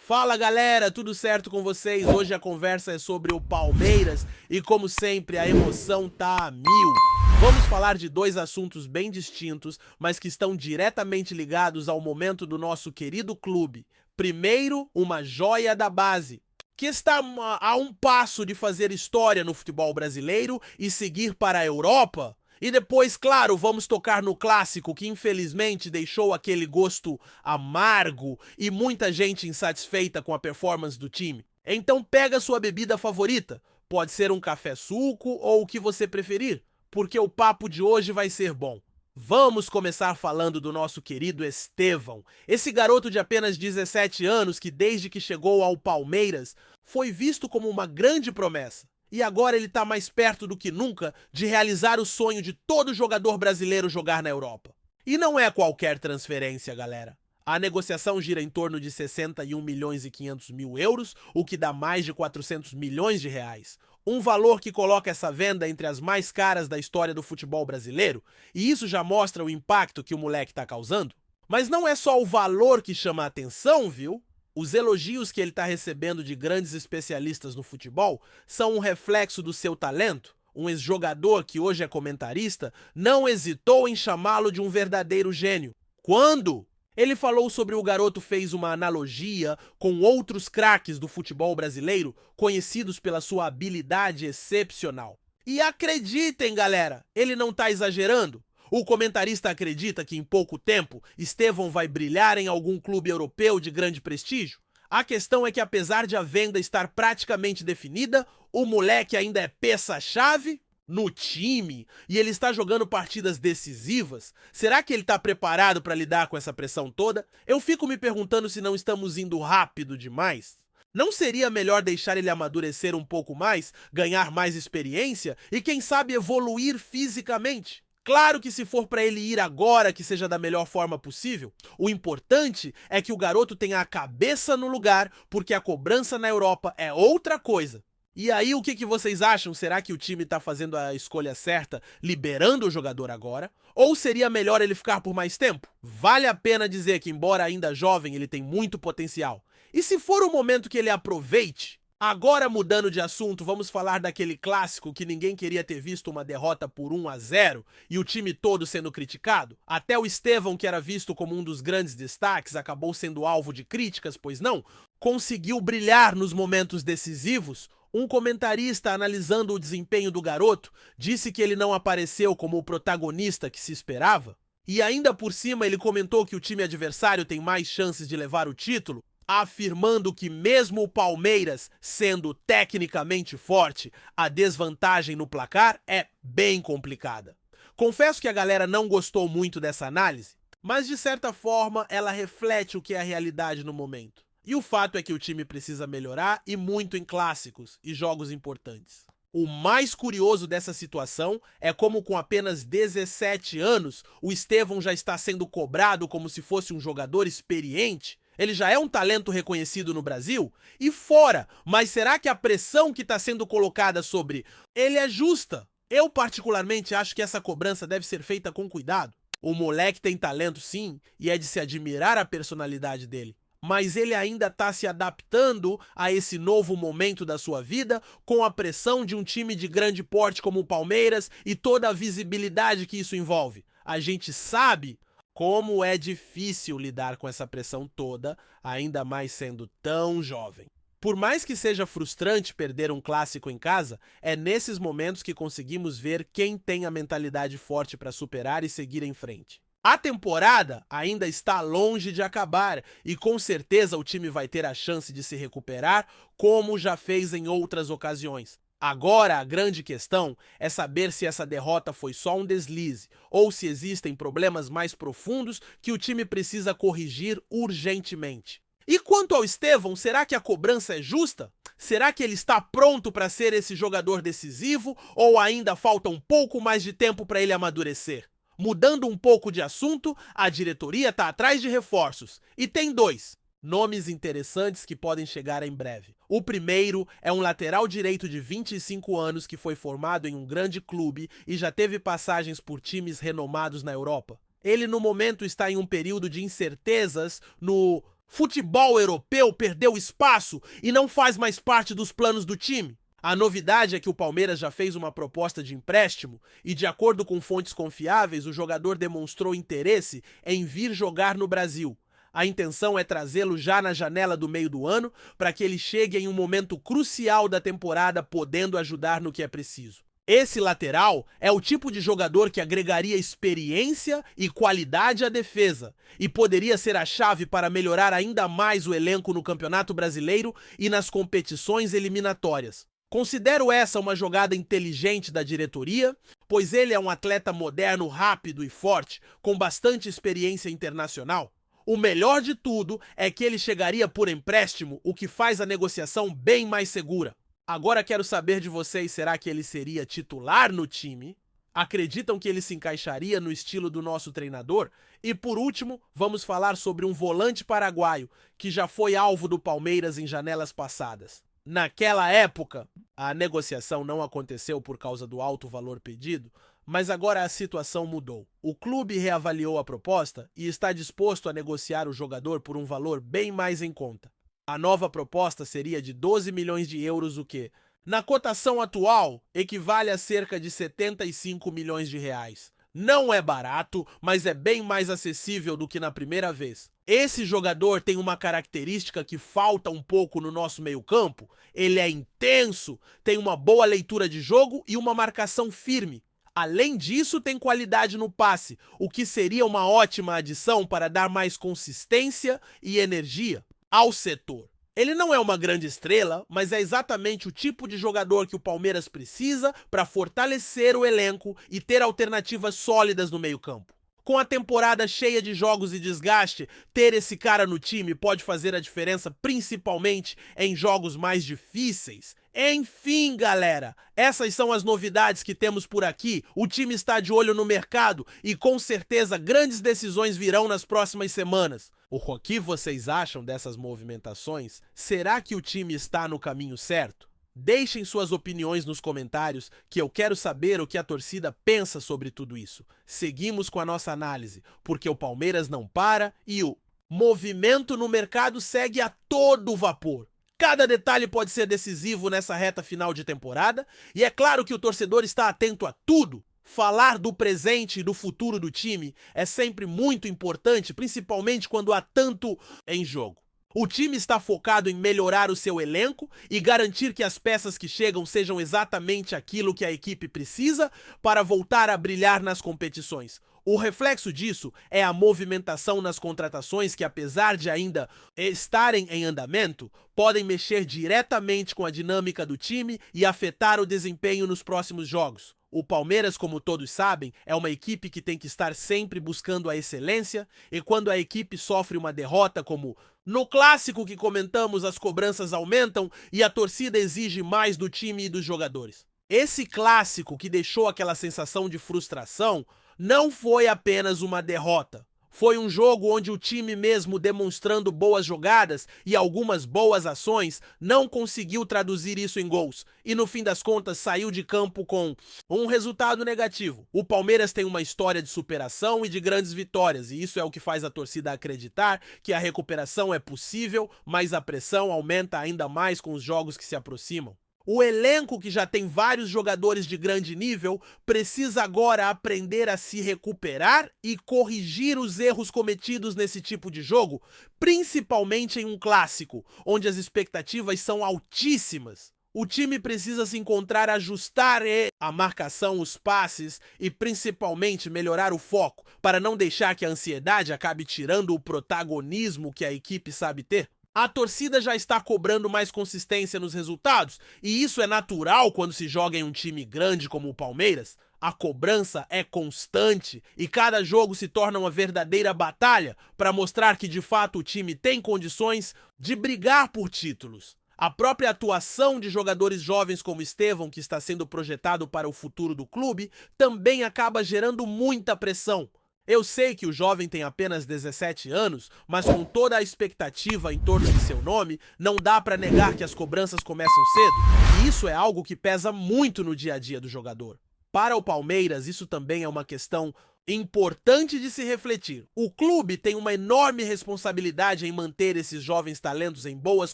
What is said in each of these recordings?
Fala galera, tudo certo com vocês? Hoje a conversa é sobre o Palmeiras e como sempre a emoção tá a mil. Vamos falar de dois assuntos bem distintos, mas que estão diretamente ligados ao momento do nosso querido clube. Primeiro, uma joia da base, que está a um passo de fazer história no futebol brasileiro e seguir para a Europa. E depois, claro, vamos tocar no clássico que infelizmente deixou aquele gosto amargo e muita gente insatisfeita com a performance do time. Então pega sua bebida favorita, pode ser um café-suco ou o que você preferir, porque o papo de hoje vai ser bom. Vamos começar falando do nosso querido Estevão, esse garoto de apenas 17 anos que desde que chegou ao Palmeiras foi visto como uma grande promessa. E agora ele está mais perto do que nunca de realizar o sonho de todo jogador brasileiro jogar na Europa. E não é qualquer transferência, galera. A negociação gira em torno de 61 milhões e 500 mil euros, o que dá mais de 400 milhões de reais. Um valor que coloca essa venda entre as mais caras da história do futebol brasileiro, e isso já mostra o impacto que o moleque está causando. Mas não é só o valor que chama a atenção, viu? Os elogios que ele está recebendo de grandes especialistas no futebol são um reflexo do seu talento. Um ex-jogador que hoje é comentarista não hesitou em chamá-lo de um verdadeiro gênio. Quando? Ele falou sobre o garoto, fez uma analogia com outros craques do futebol brasileiro conhecidos pela sua habilidade excepcional. E acreditem, galera, ele não está exagerando. O comentarista acredita que em pouco tempo Estevão vai brilhar em algum clube europeu de grande prestígio? A questão é que apesar de a venda estar praticamente definida, o moleque ainda é peça-chave no time e ele está jogando partidas decisivas. Será que ele está preparado para lidar com essa pressão toda? Eu fico me perguntando se não estamos indo rápido demais. Não seria melhor deixar ele amadurecer um pouco mais, ganhar mais experiência e quem sabe evoluir fisicamente? Claro que se for para ele ir agora, que seja da melhor forma possível. O importante é que o garoto tenha a cabeça no lugar, porque a cobrança na Europa é outra coisa. E aí, o que vocês acham? Será que o time está fazendo a escolha certa, liberando o jogador agora? Ou seria melhor ele ficar por mais tempo? Vale a pena dizer que, embora ainda jovem, ele tem muito potencial. E se for o momento que ele aproveite? Agora, mudando de assunto, vamos falar daquele clássico que ninguém queria ter visto uma derrota por 1-0 e o time todo sendo criticado. Até o Estevão, que era visto como um dos grandes destaques, acabou sendo alvo de críticas, pois não? Conseguiu brilhar nos momentos decisivos. Um comentarista, analisando o desempenho do garoto, disse que ele não apareceu como o protagonista que se esperava. E ainda por cima ele comentou que o time adversário tem mais chances de levar o título, afirmando que mesmo o Palmeiras sendo tecnicamente forte, a desvantagem no placar é bem complicada. Confesso que a galera não gostou muito dessa análise, mas de certa forma ela reflete o que é a realidade no momento. E o fato é que o time precisa melhorar e muito em clássicos e jogos importantes. O mais curioso dessa situação é como com apenas 17 anos, o Estevão já está sendo cobrado como se fosse um jogador experiente. Ele já é um talento reconhecido no Brasil? E fora, mas será que a pressão que está sendo colocada sobre ele é justa? Eu particularmente acho que essa cobrança deve ser feita com cuidado. O moleque tem talento sim, e é de se admirar a personalidade dele. Mas ele ainda está se adaptando a esse novo momento da sua vida, com a pressão de um time de grande porte como o Palmeiras e toda a visibilidade que isso envolve. A gente sabe como é difícil lidar com essa pressão toda, ainda mais sendo tão jovem. Por mais que seja frustrante perder um clássico em casa, é nesses momentos que conseguimos ver quem tem a mentalidade forte para superar e seguir em frente. A temporada ainda está longe de acabar e com certeza o time vai ter a chance de se recuperar, como já fez em outras ocasiões. Agora, a grande questão é saber se essa derrota foi só um deslize ou se existem problemas mais profundos que o time precisa corrigir urgentemente. E quanto ao Estevão, será que a cobrança é justa? Será que ele está pronto para ser esse jogador decisivo ou ainda falta um pouco mais de tempo para ele amadurecer? Mudando um pouco de assunto, a diretoria está atrás de reforços e tem dois nomes interessantes que podem chegar em breve. O primeiro é um lateral direito de 25 anos que foi formado em um grande clube e já teve passagens por times renomados na Europa. Ele no momento está em um período de incertezas no Futebol europeu perdeu espaço e não faz mais parte dos planos do time? A novidade é que o Palmeiras já fez uma proposta de empréstimo e, de acordo com fontes confiáveis, o jogador demonstrou interesse em vir jogar no Brasil. A intenção é trazê-lo já na janela do meio do ano para que ele chegue em um momento crucial da temporada, podendo ajudar no que é preciso. Esse lateral é o tipo de jogador que agregaria experiência e qualidade à defesa e poderia ser a chave para melhorar ainda mais o elenco no Campeonato Brasileiro e nas competições eliminatórias. Considero essa uma jogada inteligente da diretoria, pois ele é um atleta moderno, rápido e forte, com bastante experiência internacional. O melhor de tudo é que ele chegaria por empréstimo, o que faz a negociação bem mais segura. Agora quero saber de vocês, será que ele seria titular no time? Acreditam que ele se encaixaria no estilo do nosso treinador? E por último, vamos falar sobre um volante paraguaio, que já foi alvo do Palmeiras em janelas passadas. Naquela época, a negociação não aconteceu por causa do alto valor pedido, mas agora a situação mudou. O clube reavaliou a proposta e está disposto a negociar o jogador por um valor bem mais em conta. A nova proposta seria de 12 milhões de euros, o que, na cotação atual, equivale a cerca de 75 milhões de reais. Não é barato, mas é bem mais acessível do que na primeira vez. Esse jogador tem uma característica que falta um pouco no nosso meio-campo. Ele é intenso, tem uma boa leitura de jogo e uma marcação firme. Além disso, tem qualidade no passe, o que seria uma ótima adição para dar mais consistência e energia ao setor. Ele não é uma grande estrela, mas é exatamente o tipo de jogador que o Palmeiras precisa para fortalecer o elenco e ter alternativas sólidas no meio-campo. Com a temporada cheia de jogos e desgaste, ter esse cara no time pode fazer a diferença, principalmente em jogos mais difíceis. Enfim, galera, essas são as novidades que temos por aqui. O time está de olho no mercado e com certeza grandes decisões virão nas próximas semanas. O que vocês acham dessas movimentações? Será que o time está no caminho certo? Deixem suas opiniões nos comentários, que eu quero saber o que a torcida pensa sobre tudo isso. Seguimos com a nossa análise, porque o Palmeiras não para e o movimento no mercado segue a todo vapor. Cada detalhe pode ser decisivo nessa reta final de temporada, e é claro que o torcedor está atento a tudo. Falar do presente e do futuro do time é sempre muito importante, principalmente quando há tanto em jogo. O time está focado em melhorar o seu elenco e garantir que as peças que chegam sejam exatamente aquilo que a equipe precisa para voltar a brilhar nas competições. O reflexo disso é a movimentação nas contratações que, apesar de ainda estarem em andamento, podem mexer diretamente com a dinâmica do time e afetar o desempenho nos próximos jogos. O Palmeiras, como todos sabem, é uma equipe que tem que estar sempre buscando a excelência, e quando a equipe sofre uma derrota, como no clássico que comentamos, as cobranças aumentam e a torcida exige mais do time e dos jogadores. Esse clássico que deixou aquela sensação de frustração não foi apenas uma derrota. Foi um jogo onde o time, mesmo demonstrando boas jogadas e algumas boas ações, não conseguiu traduzir isso em gols e no fim das contas saiu de campo com um resultado negativo. O Palmeiras tem uma história de superação e de grandes vitórias, e isso é o que faz a torcida acreditar que a recuperação é possível, mas a pressão aumenta ainda mais com os jogos que se aproximam. O elenco, que já tem vários jogadores de grande nível, precisa agora aprender a se recuperar e corrigir os erros cometidos nesse tipo de jogo, principalmente em um clássico, onde as expectativas são altíssimas. O time precisa se encontrar, ajustar a marcação, os passes e principalmente melhorar o foco, para não deixar que a ansiedade acabe tirando o protagonismo que a equipe sabe ter. A torcida já está cobrando mais consistência nos resultados, e isso é natural quando se joga em um time grande como o Palmeiras. A cobrança é constante e cada jogo se torna uma verdadeira batalha para mostrar que de fato o time tem condições de brigar por títulos. A própria atuação de jogadores jovens como Estevão, que está sendo projetado para o futuro do clube, também acaba gerando muita pressão. Eu sei que o jovem tem apenas 17 anos, mas com toda a expectativa em torno de seu nome, não dá para negar que as cobranças começam cedo, e isso é algo que pesa muito no dia a dia do jogador. Para o Palmeiras, isso também é uma questão Importante de se refletir. O clube tem uma enorme responsabilidade em manter esses jovens talentos em boas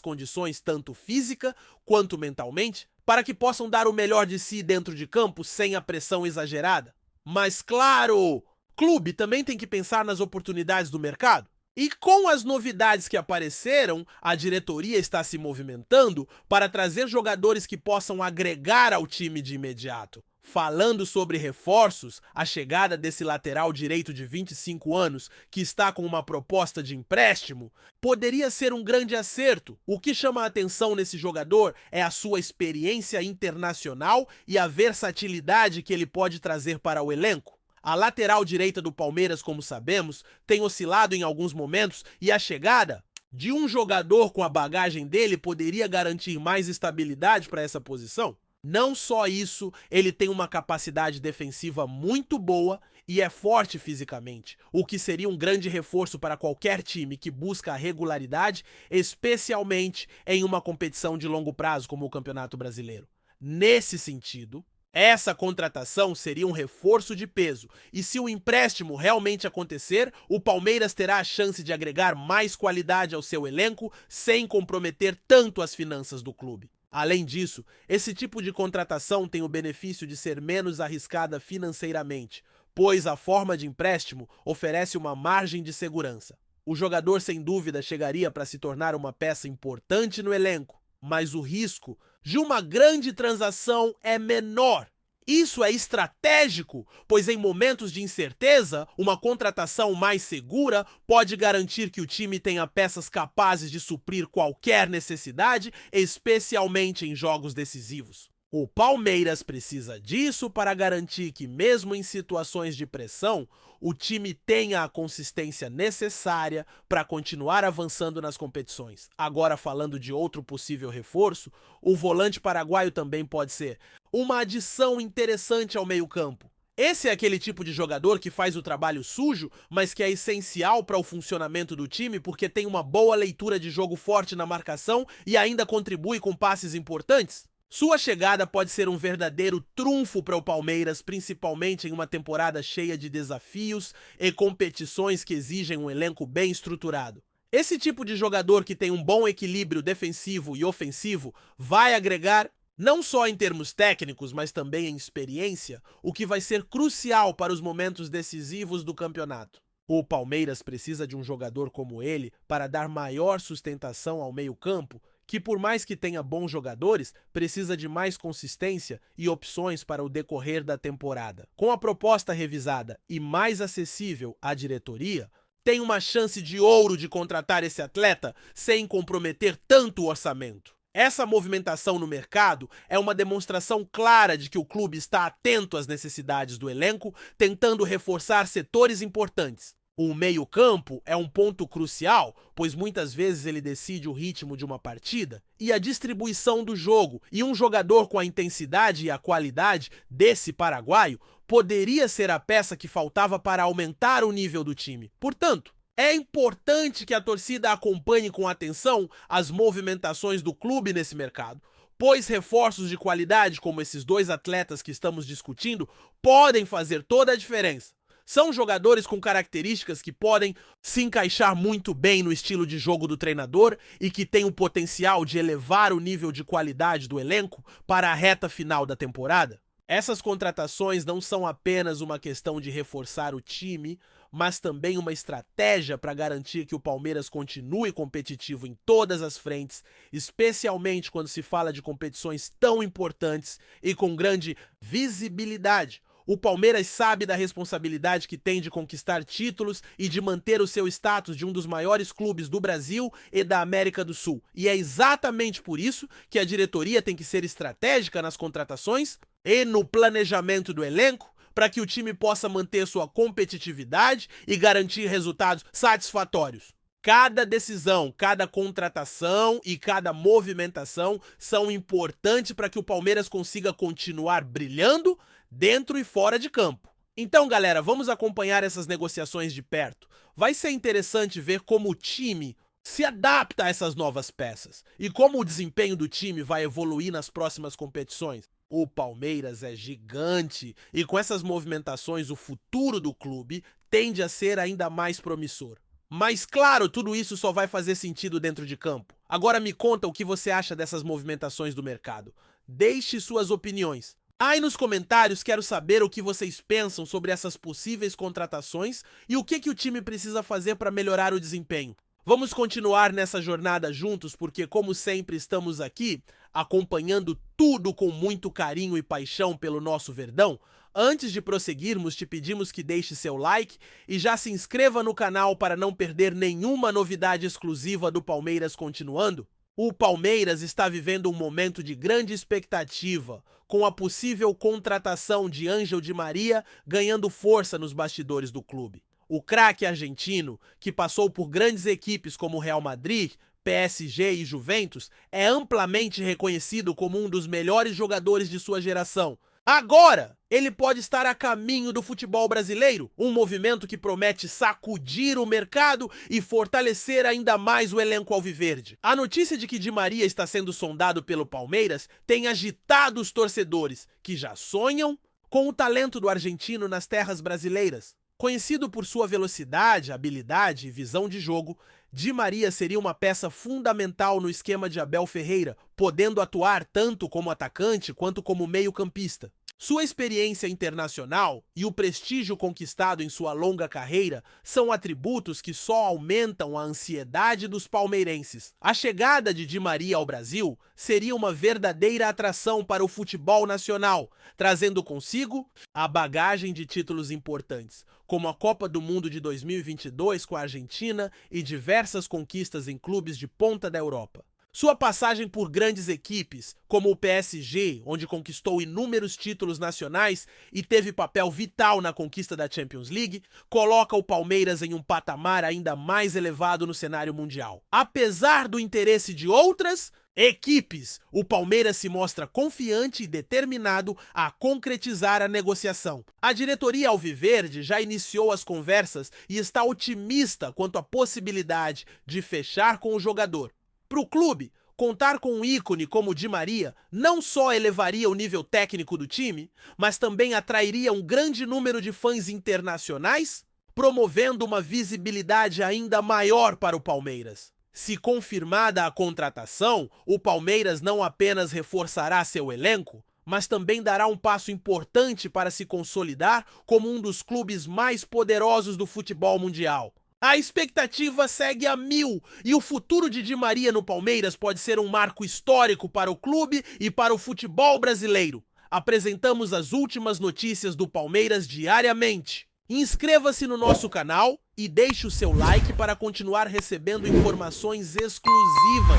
condições, tanto física quanto mentalmente, para que possam dar o melhor de si dentro de campo sem a pressão exagerada. Mas claro, o clube também tem que pensar nas oportunidades do mercado. E com as novidades que apareceram, a diretoria está se movimentando para trazer jogadores que possam agregar ao time de imediato. Falando sobre reforços, a chegada desse lateral direito de 25 anos, que está com uma proposta de empréstimo, poderia ser um grande acerto. O que chama a atenção nesse jogador é a sua experiência internacional e a versatilidade que ele pode trazer para o elenco. A lateral direita do Palmeiras, como sabemos, tem oscilado em alguns momentos e a chegada de um jogador com a bagagem dele poderia garantir mais estabilidade para essa posição. Não só isso, ele tem uma capacidade defensiva muito boa e é forte fisicamente, o que seria um grande reforço para qualquer time que busca a regularidade, especialmente em uma competição de longo prazo como o Campeonato Brasileiro. Nesse sentido, essa contratação seria um reforço de peso, e se o empréstimo realmente acontecer, o Palmeiras terá a chance de agregar mais qualidade ao seu elenco sem comprometer tanto as finanças do clube. Além disso, esse tipo de contratação tem o benefício de ser menos arriscada financeiramente, pois a forma de empréstimo oferece uma margem de segurança. O jogador sem dúvida chegaria para se tornar uma peça importante no elenco, mas o risco de uma grande transação é menor. Isso é estratégico, pois em momentos de incerteza, uma contratação mais segura pode garantir que o time tenha peças capazes de suprir qualquer necessidade, especialmente em jogos decisivos. O Palmeiras precisa disso para garantir que, mesmo em situações de pressão, o time tenha a consistência necessária para continuar avançando nas competições. Agora, falando de outro possível reforço, o volante paraguaio também pode ser uma adição interessante ao meio-campo. Esse é aquele tipo de jogador que faz o trabalho sujo, mas que é essencial para o funcionamento do time porque tem uma boa leitura de jogo forte na marcação e ainda contribui com passes importantes. Sua chegada pode ser um verdadeiro trunfo para o Palmeiras, principalmente em uma temporada cheia de desafios e competições que exigem um elenco bem estruturado. Esse tipo de jogador que tem um bom equilíbrio defensivo e ofensivo vai agregar não só em termos técnicos, mas também em experiência, o que vai ser crucial para os momentos decisivos do campeonato. O Palmeiras precisa de um jogador como ele para dar maior sustentação ao meio-campo, que por mais que tenha bons jogadores, precisa de mais consistência e opções para o decorrer da temporada. Com a proposta revisada e mais acessível à diretoria, tem uma chance de ouro de contratar esse atleta sem comprometer tanto o orçamento. Essa movimentação no mercado é uma demonstração clara de que o clube está atento às necessidades do elenco, tentando reforçar setores importantes. O meio-campo é um ponto crucial, pois muitas vezes ele decide o ritmo de uma partida e a distribuição do jogo, e um jogador com a intensidade e a qualidade desse paraguaio poderia ser a peça que faltava para aumentar o nível do time. Portanto, é importante que a torcida acompanhe com atenção as movimentações do clube nesse mercado, pois reforços de qualidade como esses dois atletas que estamos discutindo podem fazer toda a diferença. São jogadores com características que podem se encaixar muito bem no estilo de jogo do treinador e que têm o potencial de elevar o nível de qualidade do elenco para a reta final da temporada. Essas contratações não são apenas uma questão de reforçar o time, mas também uma estratégia para garantir que o Palmeiras continue competitivo em todas as frentes, especialmente quando se fala de competições tão importantes e com grande visibilidade. O Palmeiras sabe da responsabilidade que tem de conquistar títulos e de manter o seu status de um dos maiores clubes do Brasil e da América do Sul. E é exatamente por isso que a diretoria tem que ser estratégica nas contratações e no planejamento do elenco, para que o time possa manter sua competitividade e garantir resultados satisfatórios. Cada decisão, cada contratação e cada movimentação são importantes para que o Palmeiras consiga continuar brilhando dentro e fora de campo. Então, galera, vamos acompanhar essas negociações de perto. Vai ser interessante ver como o time se adapta a essas novas peças e como o desempenho do time vai evoluir nas próximas competições. O Palmeiras é gigante e com essas movimentações o futuro do clube tende a ser ainda mais promissor. Mas claro, tudo isso só vai fazer sentido dentro de campo. Agora me conta o que você acha dessas movimentações do mercado. Deixe suas opiniões. Aí nos comentários quero saber o que vocês pensam sobre essas possíveis contratações e o que o time precisa fazer para melhorar o desempenho. Vamos continuar nessa jornada juntos porque, como sempre, estamos aqui acompanhando tudo com muito carinho e paixão pelo nosso Verdão. Antes de prosseguirmos, te pedimos que deixe seu like e já se inscreva no canal para não perder nenhuma novidade exclusiva do Palmeiras continuando. O Palmeiras está vivendo um momento de grande expectativa, com a possível contratação de Ángel Di Maria ganhando força nos bastidores do clube. O craque argentino, que passou por grandes equipes como Real Madrid, PSG e Juventus, é amplamente reconhecido como um dos melhores jogadores de sua geração. Agora, ele pode estar a caminho do futebol brasileiro, um movimento que promete sacudir o mercado e fortalecer ainda mais o elenco alviverde. A notícia de que Di Maria está sendo sondado pelo Palmeiras tem agitado os torcedores, que já sonham com o talento do argentino nas terras brasileiras. Conhecido por sua velocidade, habilidade e visão de jogo, Di Maria seria uma peça fundamental no esquema de Abel Ferreira, podendo atuar tanto como atacante quanto como meio-campista. Sua experiência internacional e o prestígio conquistado em sua longa carreira são atributos que só aumentam a ansiedade dos palmeirenses. A chegada de Di Maria ao Brasil seria uma verdadeira atração para o futebol nacional, trazendo consigo a bagagem de títulos importantes, como a Copa do Mundo de 2022 com a Argentina e diversas conquistas em clubes de ponta da Europa. Sua passagem por grandes equipes, como o PSG, onde conquistou inúmeros títulos nacionais e teve papel vital na conquista da Champions League, coloca o Palmeiras em um patamar ainda mais elevado no cenário mundial. Apesar do interesse de outras equipes, o Palmeiras se mostra confiante e determinado a concretizar a negociação. A diretoria alviverde já iniciou as conversas e está otimista quanto à possibilidade de fechar com o jogador. Para o clube, contar com um ícone como Di Maria não só elevaria o nível técnico do time, mas também atrairia um grande número de fãs internacionais, promovendo uma visibilidade ainda maior para o Palmeiras. Se confirmada a contratação, o Palmeiras não apenas reforçará seu elenco, mas também dará um passo importante para se consolidar como um dos clubes mais poderosos do futebol mundial. A expectativa segue a 1000 e o futuro de Di Maria no Palmeiras pode ser um marco histórico para o clube e para o futebol brasileiro. Apresentamos as últimas notícias do Palmeiras diariamente. Inscreva-se no nosso canal e deixe o seu like para continuar recebendo informações exclusivas.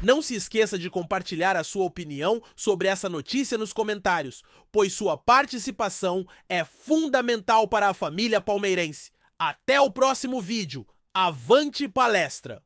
Não se esqueça de compartilhar a sua opinião sobre essa notícia nos comentários, pois sua participação é fundamental para a família palmeirense. Até o próximo vídeo. Avante palestra!